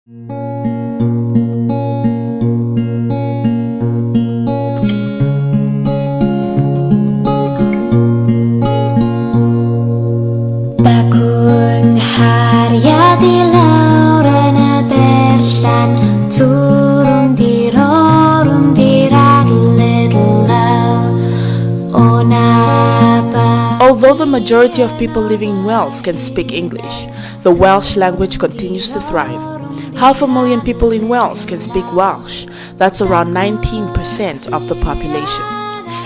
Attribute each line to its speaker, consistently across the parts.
Speaker 1: Bagong harya dilaw na berlan turun di rorum di
Speaker 2: Although the majority of people living in Wales can speak English, the Welsh language continues to thrive. 500,000 people in Wales can speak Welsh. That's around 19% of the population.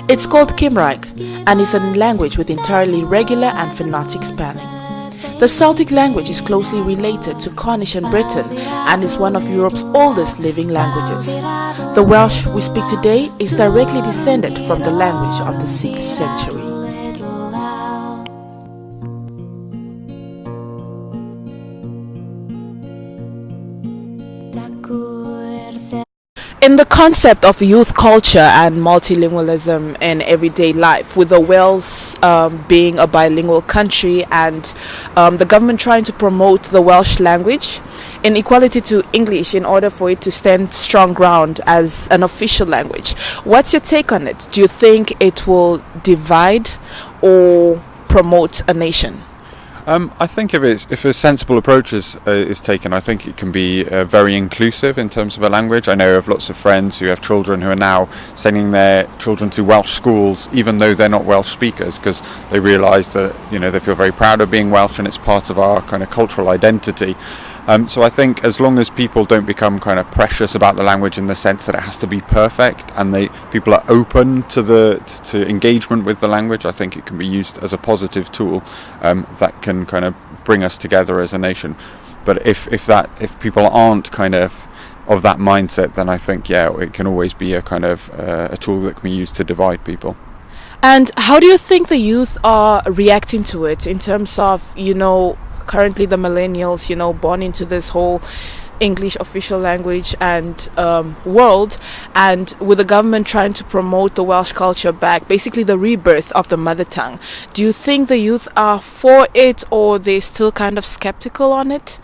Speaker 2: It's called Cymraeg and is a language with entirely regular and phonetic spelling. The Celtic language is closely related to Cornish and Breton and is one of Europe's oldest living languages. The Welsh we speak today is directly descended from the language of the 6th century. In the concept of youth culture and multilingualism in everyday life, with the Wales being a bilingual country and the government trying to promote the Welsh language in equality to English in order for it to stand strong ground as an official language. What's your take on it? Do you think it will divide or promote a nation?
Speaker 3: I think if a sensible approach is taken, I think it can be very inclusive in terms of a language. I know of lots of friends who have children who are now sending their children to Welsh schools, even though they're not Welsh speakers, because they realise that they feel very proud of being Welsh and it's part of our kind of cultural identity. So I think as long as people don't become kind of precious about the language in the sense that it has to be perfect, and people are open to engagement with the language, I think it can be used as a positive tool that can kind of bring us together as a nation. But if people aren't kind of that mindset, then I think it can always be a kind of a tool that can be used to divide people.
Speaker 2: And how do you think the youth are reacting to it in terms of currently the millennials, born into this whole English official language and world, and with the government trying to promote the Welsh culture back, basically the rebirth of the mother tongue? Do you think the youth are for it, or they're still kind of skeptical on it,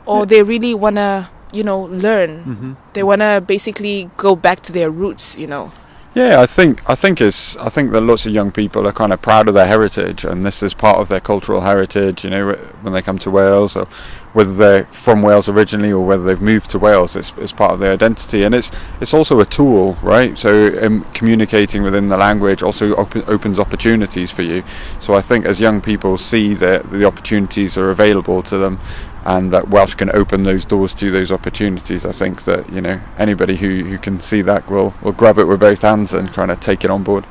Speaker 2: or they really want to, learn? Mm-hmm. They want to basically go back to their roots,
Speaker 3: Yeah, I think that lots of young people are kind of proud of their heritage, and this is part of their cultural heritage. When they come to Wales, or whether they're from Wales originally or whether they've moved to Wales, it's part of their identity, and it's also a tool, right? So communicating within the language also opens opportunities for you. So I think as young people see that the opportunities are available to them, and that Welsh can open those doors to those opportunities, I think that anybody who can see that will grab it with both hands and kind of take it on board.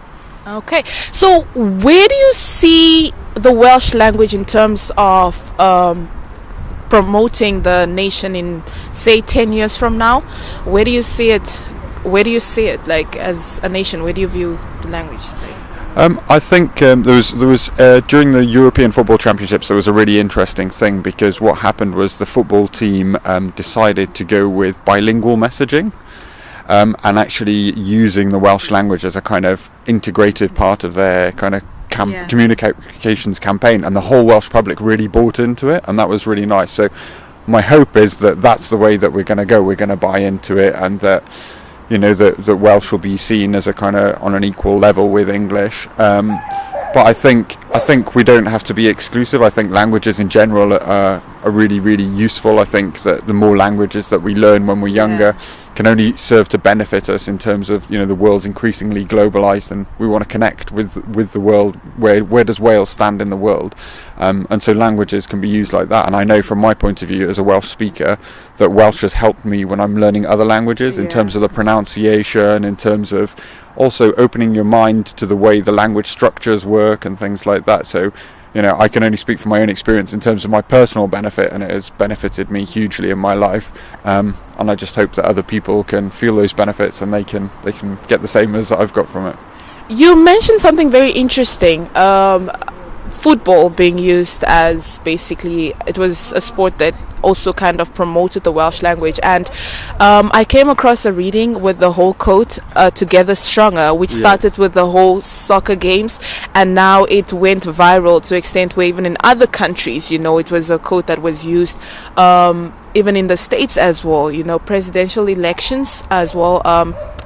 Speaker 2: Okay, so where do you see the Welsh language in terms of promoting the nation in, say, 10 years from now? Where do you see it? Like, as a nation? Where do you view the language?
Speaker 3: I think there was during the European Football Championships, there was a really interesting thing, because what happened was the football team decided to go with bilingual messaging, and actually using the Welsh language as a kind of integrated part of their kind of communications campaign, and the whole Welsh public really bought into it, and that was really nice. So my hope is that that's the way that we're going to go. We're going to buy into it, and that that Welsh will be seen as a kind of on an equal level with English. But I think we don't have to be exclusive. I think languages in general are really, really useful. I think that the more languages that we learn when we're younger can only serve to benefit us in terms of, the world's increasingly globalized, and we want to connect with the world. Where does Wales stand in the world? And so languages can be used like that. And I know from my point of view as a Welsh speaker that Welsh has helped me when I'm learning other languages in terms of the pronunciation, in terms of also opening your mind to the way the language structures work and things like that. So I can only speak from my own experience in terms of my personal benefit, and it has benefited me hugely in my life, and I just hope that other people can feel those benefits and they can get the same as I've got from it.
Speaker 2: You mentioned something very interesting, football being used as, basically, it was a sport that also kind of promoted the Welsh language, and I came across a reading with the whole quote, "Together Stronger," which started with the whole soccer games, and now it went viral to the extent where even in other countries, it was a quote that was used even in the States as well, presidential elections as well.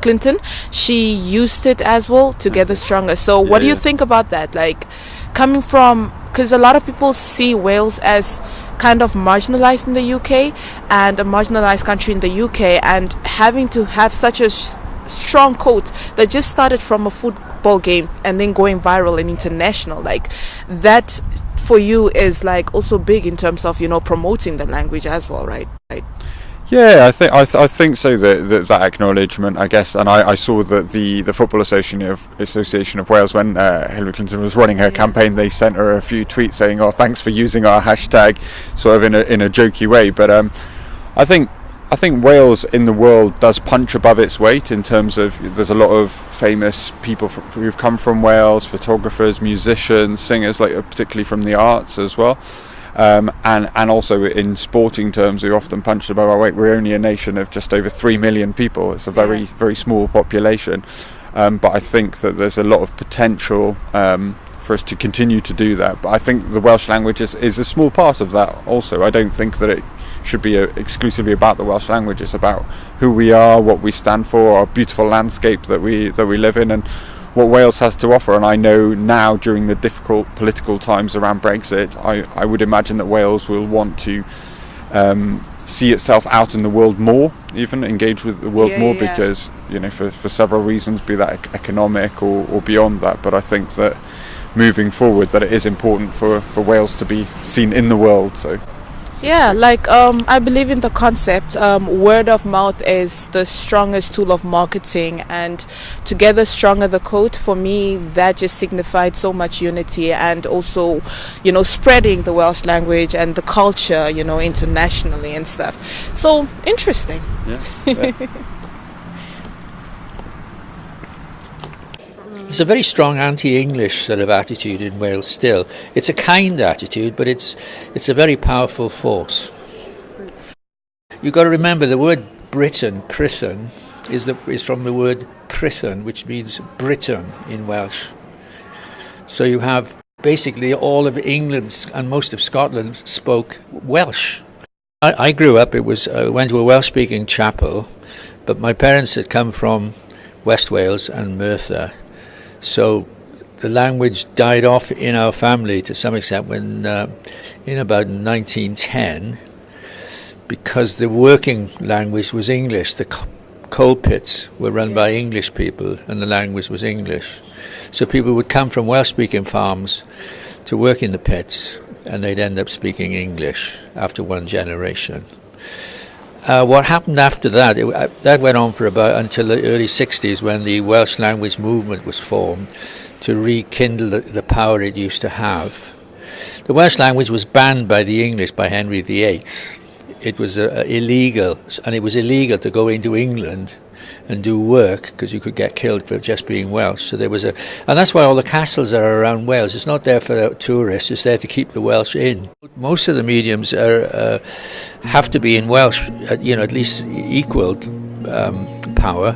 Speaker 2: Clinton, she used it as well to get stronger. So what do you think about that? Like, coming from, because a lot of people see Wales as kind of marginalized in the UK and a marginalized country in the UK, and having to have such a strong quote that just started from a football game and then going viral and international, like that for you is like also big in terms of promoting the language as well, right?
Speaker 3: Yeah, I think so. That acknowledgement, I guess, and I saw that the Football Association of Wales, when Hillary Clinton was running her campaign, they sent her a few tweets saying, "Oh, thanks for using our hashtag," sort of in a jokey way. But I think Wales in the world does punch above its weight in terms of there's a lot of famous people who've come from Wales, photographers, musicians, singers, like particularly from the arts as well. And also in sporting terms, we often punch above our weight. We're only a nation of just over 3 million people. It's a very, very small population. But I think that there's a lot of potential for us to continue to do that. But I think the Welsh language is a small part of that also. I don't think that it should be exclusively about the Welsh language. It's about who we are, what we stand for, our beautiful landscape that we live in, and what Wales has to offer. And I know now, during the difficult political times around Brexit, I would imagine that Wales will want to see itself out in the world more, even engage with the world more, because for several reasons, be that economic or beyond that. But I think that moving forward, that it is important for Wales to be seen in the world. So
Speaker 2: yeah, like I believe in the concept, word of mouth is the strongest tool of marketing, and together stronger the quote. For me, that just signified so much unity, and also spreading the Welsh language and the culture internationally and stuff. So interesting.
Speaker 3: yeah.
Speaker 4: There's a very strong anti-English sort of attitude in Wales still. It's a kind attitude, but it's a very powerful force. You've got to remember the word Britain, Prython, is from the word Prython, which means Britain in Welsh. So you have basically all of England and most of Scotland spoke Welsh. I grew up, I went to a Welsh-speaking chapel, but my parents had come from West Wales and Merthyr. So the language died off in our family to some extent when, in about 1910, because the working language was English. The coal pits were run by English people, and the language was English. So people would come from Welsh-speaking farms to work in the pits, and they'd end up speaking English after one generation. What happened after that, that went on for about until the early 60s, when the Welsh language movement was formed to rekindle the power it used to have. The Welsh language was banned by the English, by Henry VIII. It was illegal, and it was illegal to go into England and do work because you could get killed for just being Welsh. So there was and that's why all the castles are around Wales. It's not there for tourists, it's there to keep the Welsh in. Most of the mediums have to be in Welsh, at least equal power.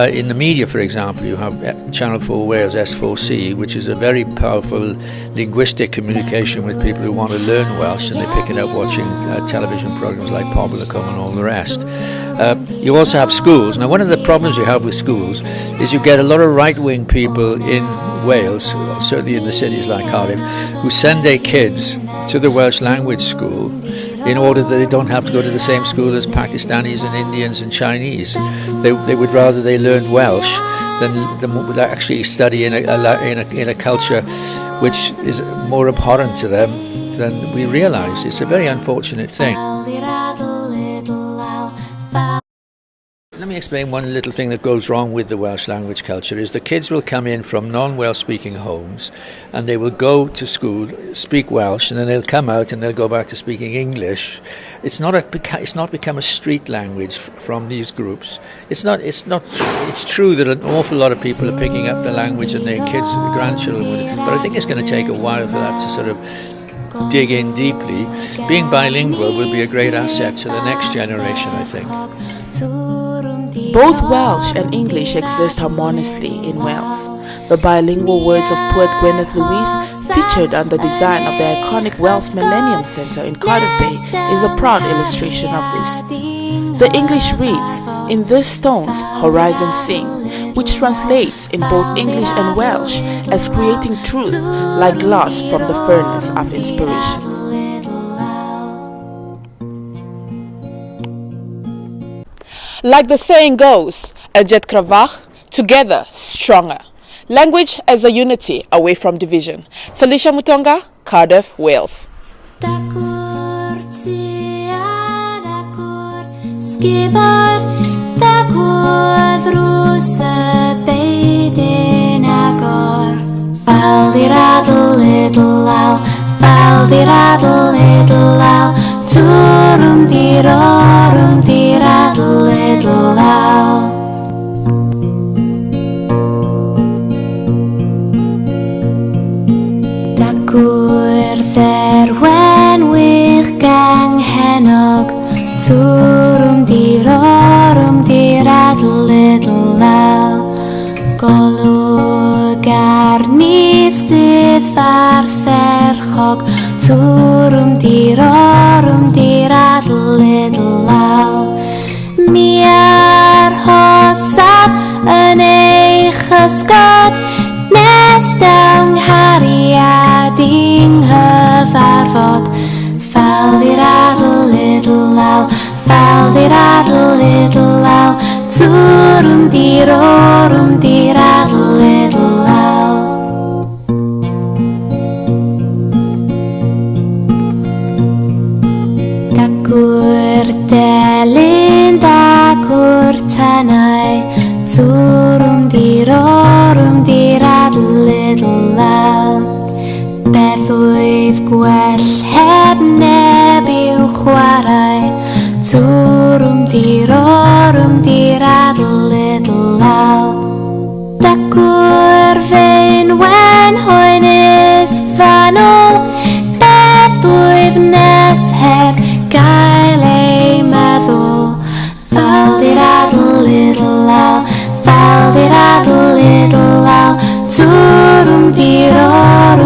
Speaker 4: In the media, for example, you have Channel 4 Wales, S4C, which is a very powerful linguistic communication with people who want to learn Welsh, and they pick it up watching television programmes like Pobl and all the rest. You also have schools. Now, one of the problems you have with schools is you get a lot of right-wing people in Wales, certainly in the cities like Cardiff, who send their kids to the Welsh language school in order that they don't have to go to the same school as Pakistanis and Indians and Chinese. They would rather they learned Welsh than actually study in a culture which is more abhorrent to them than we realise. It's a very unfortunate thing. Let me explain one little thing that goes wrong with the Welsh language culture is the kids will come in from non-Welsh speaking homes and they will go to school, speak Welsh, and then they'll come out and they'll go back to speaking English. It's not become a street language from these groups. It's true that an awful lot of people are picking up the language and their kids, the grandchildren would, but I think it's going to take a while for that to sort of dig in deeply. Being bilingual will be a great asset to the next generation, I think.
Speaker 2: Both Welsh and English exist harmoniously in Wales. The bilingual words of poet Gwyneth Lewis featured on the design of the iconic Welsh Millennium Centre in Cardiff Bay, is a proud illustration of this. The English reads, "In these stones horizon sing," which translates in both English and Welsh as creating truth like glass from the furnace of inspiration. Like the saying goes, "Jet Kravach, together stronger." Language as a unity away from division. Felicia Mutonga, Cardiff, Wales.
Speaker 1: Therwen wych gang henog Turum dirad little law Golwg ar ni sydd ar serchog Turum dirad little law Mi ar hosaf yn eich ysgod Nes dawn hariad i'n hyfarfod Faldiradl little owl Faldiradl little owl Turum diradl little owl Dagwr delyn dagwr tanau Turum diradl little owl Beth wyf gwell heb neb i'w chwarae Turum diradl little owl Dagwr fe'n wen hoenus fanol Beth wyf nes heb gael ei meddwl Faldiradl little owl Faldiradl little owl Turum diradl